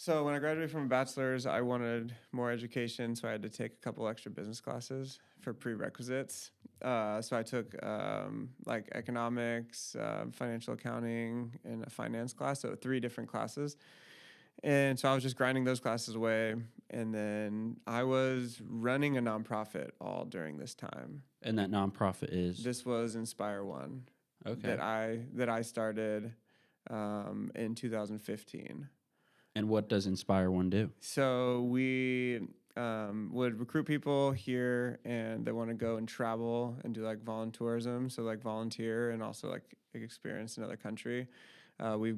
So when I graduated from a bachelor's, I wanted more education, so I had to take a couple extra business classes for prerequisites. So I took like economics, financial accounting, and a finance class, so three different classes. And so I was just grinding those classes away, and then I was running a nonprofit all during this time. And that nonprofit is This was Inspire One okay. that I started in 2015. And what does Inspire One do? So we would recruit people here, and they want to go and travel and do like volunteerism. So like volunteer and also like experience another country. We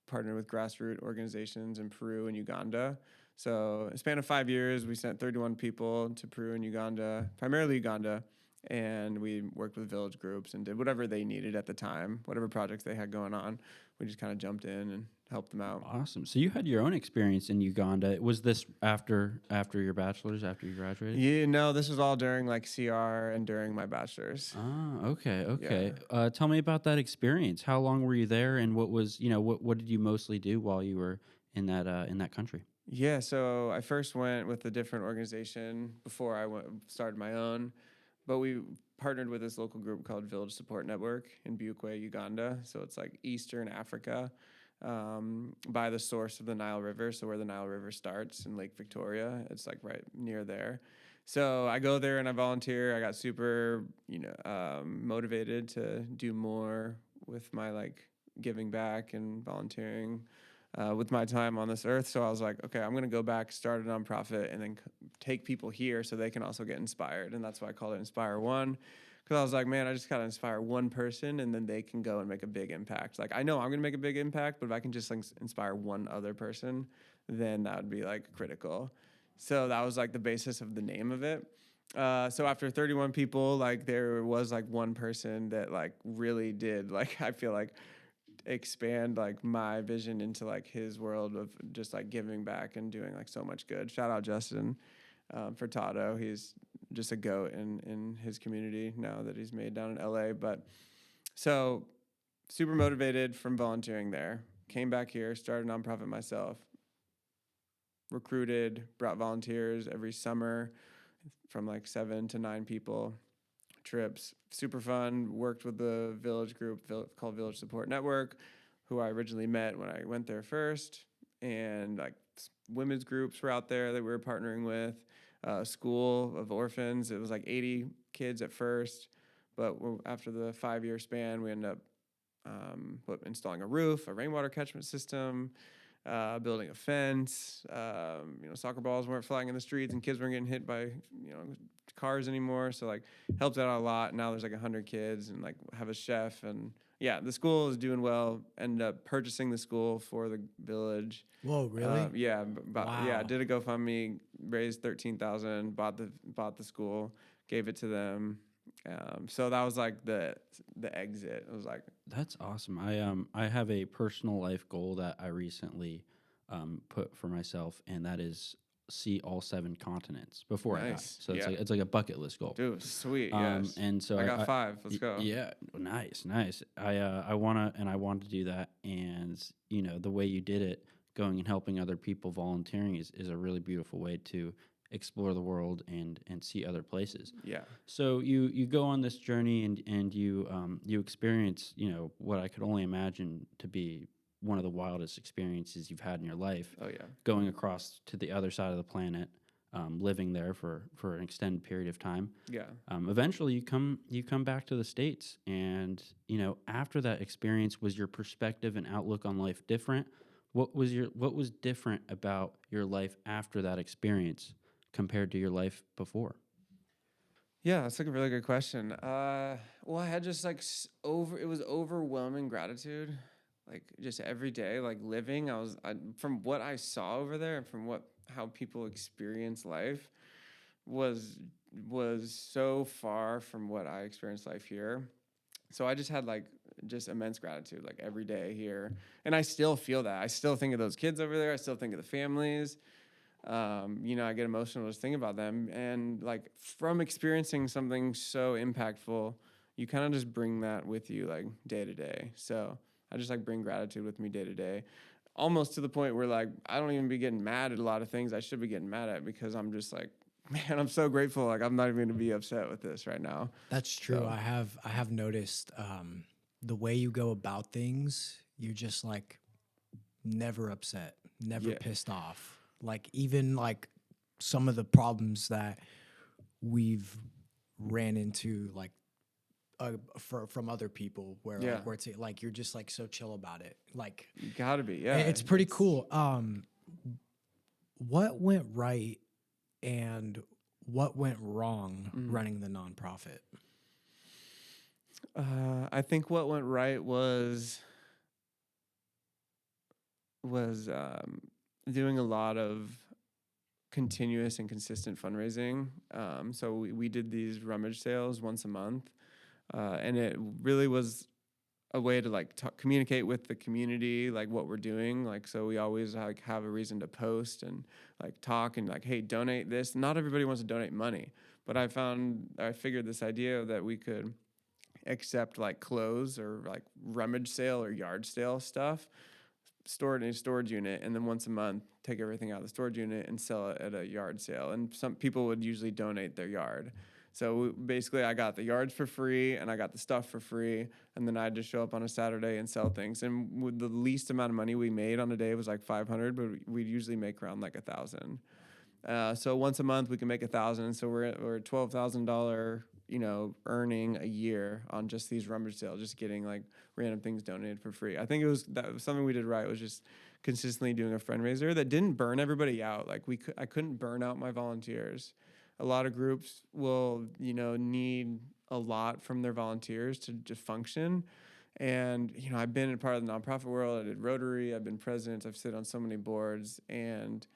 partnered with grassroots organizations in Peru and Uganda. So in a span of 5 years, we sent 31 people to Peru and Uganda, primarily Uganda. And we worked with village groups and did whatever they needed at the time, whatever projects they had going on. We just kind of jumped in and helped them out. Awesome. So you had your own experience in Uganda. Was this after your bachelor's, after you graduated? Yeah, no, this was all during like CR and during my bachelor's. Ah, okay. Yeah. Tell me about that experience. How long were you there, and what was what did you mostly do while you were in that country? Yeah, so I first went with a different organization before I started my own, but we partnered with this local group called Village Support Network in Bukwe, Uganda. So it's like Eastern Africa, by the source of the Nile River. So where the Nile River starts in Lake Victoria, it's like right near there. So I go there and I volunteer. I got super, motivated to do more with my like giving back and volunteering with my time on this earth. So I was like, okay, I'm going to go back, start a nonprofit, and then take people here so they can also get inspired. And that's why I call it Inspire One. Because I was like, man, I just got to inspire one person, and then they can go and make a big impact. Like, I know I'm going to make a big impact, but if I can just like inspire one other person, then that would be like critical. So that was like the basis of the name of it. So after 31 people, like there was like one person that like really did, like, I feel like expand like my vision into like his world of just like giving back and doing like so much good. Shout out Justin Furtado. He's just a goat in his community now that he's made down in LA. But so super motivated from volunteering there. Came back here, started a nonprofit myself, recruited, brought volunteers every summer from like 7 to 9 people. Trips, super fun. Worked with the village group called Village Support Network, who I originally met when I went there first, and like women's groups were out there that we were partnering with. School of orphans. It was like 80 kids at first, but after the 5-year span, we ended up installing a roof, a rainwater catchment system, building a fence. Soccer balls weren't flying in the streets, and kids weren't getting hit by cars anymore. So like helped out a lot. Now there's like 100 kids, and like have a chef, and yeah, the school is doing well. Ended up purchasing the school for the village. Whoa, really? Yeah, did a GoFundMe, raised 13,000, bought the school, gave it to them. So that was like the exit. It was like, That's awesome. I have a personal life goal that I recently put for myself, and that is see all 7 continents before I die. Nice. So Yeah. it's like a bucket list goal. dude, sweet. Yes. And so I got 5. Let's go. Yeah, nice. I want to do that, and the way you did it, going and helping other people, volunteering is a really beautiful way to explore the world and see other places. Yeah. So you go on this journey and you experience what I could only imagine to be one of the wildest experiences you've had in your life. Oh yeah. Going across to the other side of the planet, living there for an extended period of time. Yeah. Eventually, you come back to the States, and after that experience, was your perspective and outlook on life different? What was different about your life after that experience compared to your life before? Yeah, that's like a really good question. Well, I had just like it was overwhelming gratitude, like just every day, like living. From what I saw over there and from how people experience life was so far from what I experienced life here. So I just had like just immense gratitude like every day here, and I still feel that. I still think of those kids over there. I still think of the families. I get emotional just thinking about them, and like from experiencing something so impactful, you kind of just bring that with you like day to day. So I just like bring gratitude with me day to day. almost to the point where like I don't even be getting mad at a lot of things I should be getting mad at because I'm just like, man, I'm so grateful. Like I'm not even gonna be upset with this right now. That's true. So, I have noticed the way you go about things, you're just like never upset, never yeah, pissed off. Like even like some of the problems that we've ran into like from other people where yeah, like where it's like you're just like so chill about it. Like you gotta be. Yeah, it's pretty cool. What went right and what went wrong Mhm. running the nonprofit? I think what went right was doing a lot of continuous and consistent fundraising. So we did these rummage sales once a month, and it really was a way to like communicate with the community, like what we're doing. Like, so we always like have a reason to post and like talk and like, hey, donate this. Not everybody wants to donate money, but I figured this idea that we could accept like clothes or like rummage sale or yard sale stuff, store it in a storage unit, and then once a month take everything out of the storage unit and sell it at a yard sale. And some people would usually donate their yard. So basically, I got the yards for free and I got the stuff for free, and then I'd just show up on a Saturday and sell things. And with the least amount of money we made on a day was like 500, but we'd usually make around like 1,000. So once a month we can make 1,000. So we're $12,000, earning a year on just these rummage sales, just getting like random things donated for free. I think that was something we did right, was just consistently doing a fundraiser that didn't burn everybody out. Like I couldn't burn out my volunteers. A lot of groups will, need a lot from their volunteers to function. And, I've been a part of the nonprofit world. I did Rotary. I've been president. I've sit on so many boards, and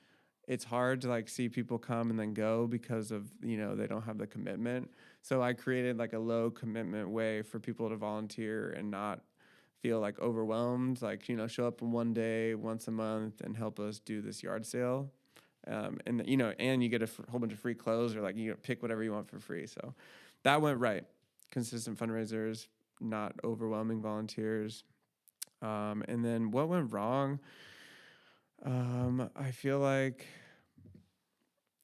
it's hard to like see people come and then go because of, they don't have the commitment. So I created like a low commitment way for people to volunteer and not feel like overwhelmed, like, show up in one day, once a month and help us do this yard sale. And you get a whole bunch of free clothes, or like you pick whatever you want for free. So that went right. Consistent fundraisers, not overwhelming volunteers. And then what went wrong? I feel like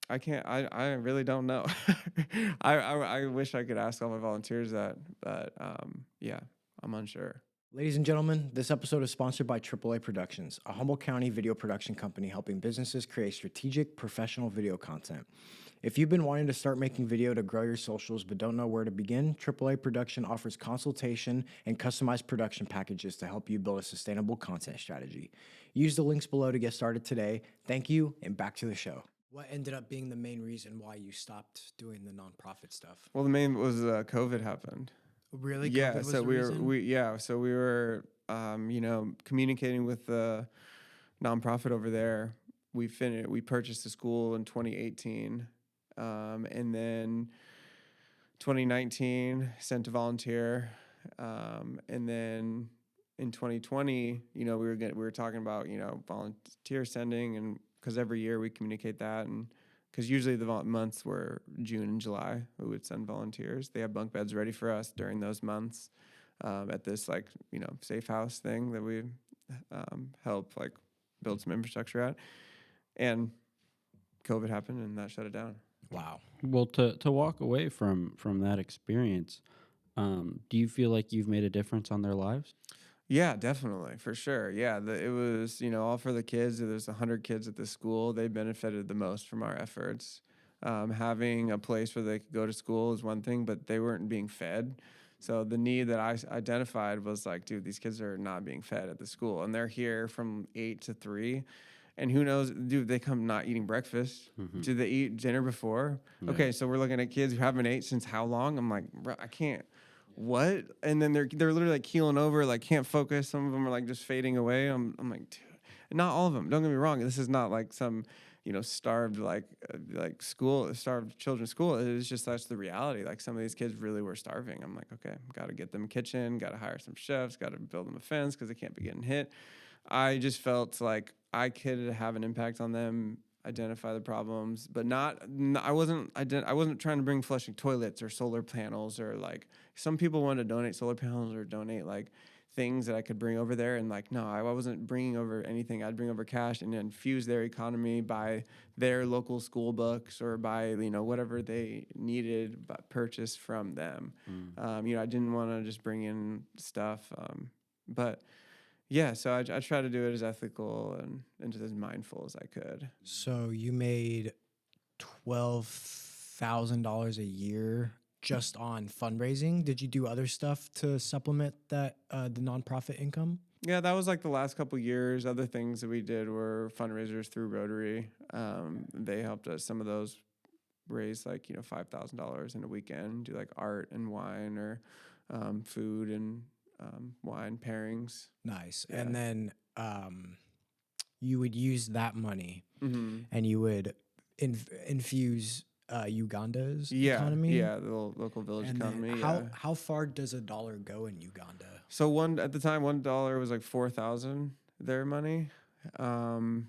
I really don't know. I wish I could ask all my volunteers that, but yeah, I'm unsure. Ladies and gentlemen, this episode is sponsored by AAA Productions, a Humboldt County video production company helping businesses create strategic, professional video content. If you've been wanting to start making video to grow your socials but don't know where to begin, AAA Production offers consultation and customized production packages to help you build a sustainable content strategy. Use the links below to get started today. Thank you, and back to the show. What ended up being the main reason why you stopped doing the nonprofit stuff? Well, the main was COVID happened. Really? Yeah, COVID was so the we reason? we were communicating with the nonprofit over there. We purchased the school in 2018, and then 2019 sent a volunteer, and then in 2020, we were talking about volunteer sending, and because every year we communicate that, and because usually the months were June and July, we would send volunteers. They have bunk beds ready for us during those months, at this safe house thing that we help like build some infrastructure at, and COVID happened and that shut it down. Wow. Well, to walk away from that experience, do you feel like you've made a difference on their lives? Yeah, definitely, for sure. Yeah, it was, all for the kids. There's 100 kids at the school. They benefited the most from our efforts. Having a place where they could go to school is one thing, but they weren't being fed. So the need that I identified was like, dude, these kids are not being fed at the school, and they're here from 8 to 3. And who knows, dude, they come not eating breakfast. Mhm. Do they eat dinner before? Yeah. Okay, so we're looking at kids who haven't ate since how long? I'm like, bro, I can't. What? And then they're literally like keeling over, like can't focus. Some of them are like just fading away. I'm like, dude, not all of them. Don't get me wrong. This is not like some, starved starved children's school. It's just that's the reality. Like some of these kids really were starving. I'm like, okay, got to get them a kitchen, got to hire some chefs, got to build them a fence because they can't be getting hit. I just felt like I could have an impact on them, identify the problems, but I wasn't trying to bring flushing toilets or solar panels, or like some people want to donate solar panels or donate like things that I could bring over there. And like, no, I wasn't bringing over anything. I'd bring over cash and infuse their economy, buy their local school books or buy, whatever they needed, but purchase from them. I didn't want to just bring in stuff. But yeah, so I try to do it as ethical and just as mindful as I could. So you made $12,000 a year just on fundraising. Did you do other stuff to supplement that the nonprofit income? Yeah, that was like the last couple years. Other things that we did were fundraisers through Rotary. They helped us. Some of those raise like $5,000 in a weekend. Do like art and wine or food and wine pairings. Nice. Yeah. And then you would use that money and you would infuse Uganda's economy. Yeah, the local village And economy. then how far does a dollar go in Uganda? So at the time, $1 was like 4,000 their money. And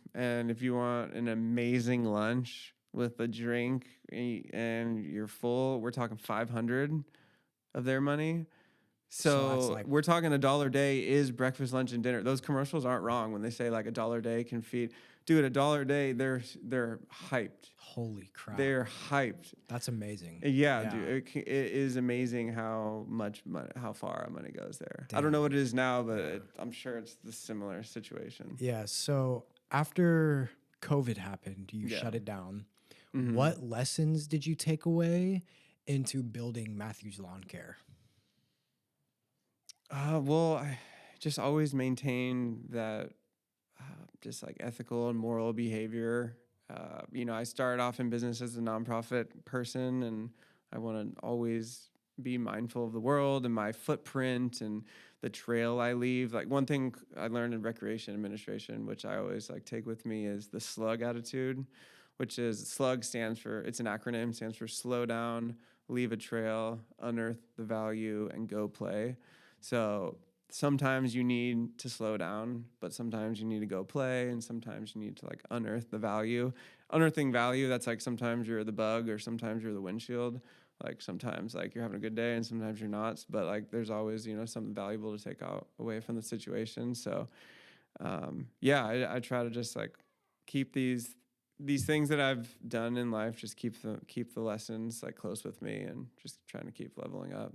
if you want an amazing lunch with a drink and you're full, we're talking 500 of their money. So that's like, we're talking $1 a day is breakfast, lunch, and dinner. Those commercials aren't wrong when they say like $1 a day can feed. Dude, $1 a day, they're hyped. holy crap. They're hyped. That's amazing. Yeah. Dude, it is amazing how much money, how far our money goes there. I don't know what it is now, but I'm sure it's the similar situation. Yeah. So after COVID happened, you shut it down. What lessons did you take away into building Matthew's Lawn Care? Well, I just always maintain that just like ethical and moral behavior. I started off in business as a nonprofit person, and I want to always be mindful of the world and my footprint and the trail I leave. Like one thing I learned in recreation administration, which I always like take with me, is the SLUG Attitude, which is SLUG it's an acronym, stands for slow down, leave a trail, unearth the value, and go play. So sometimes you need to slow down, but sometimes you need to go play, and sometimes you need to like unearth the value. Unearthing value, that's like sometimes you're the bug or sometimes you're the windshield. Like sometimes like you're having a good day and sometimes you're not, but like there's always, something valuable to take out away from the situation. So I try to just like keep these things that I've done in life, just keep the lessons like close with me and just trying to keep leveling up.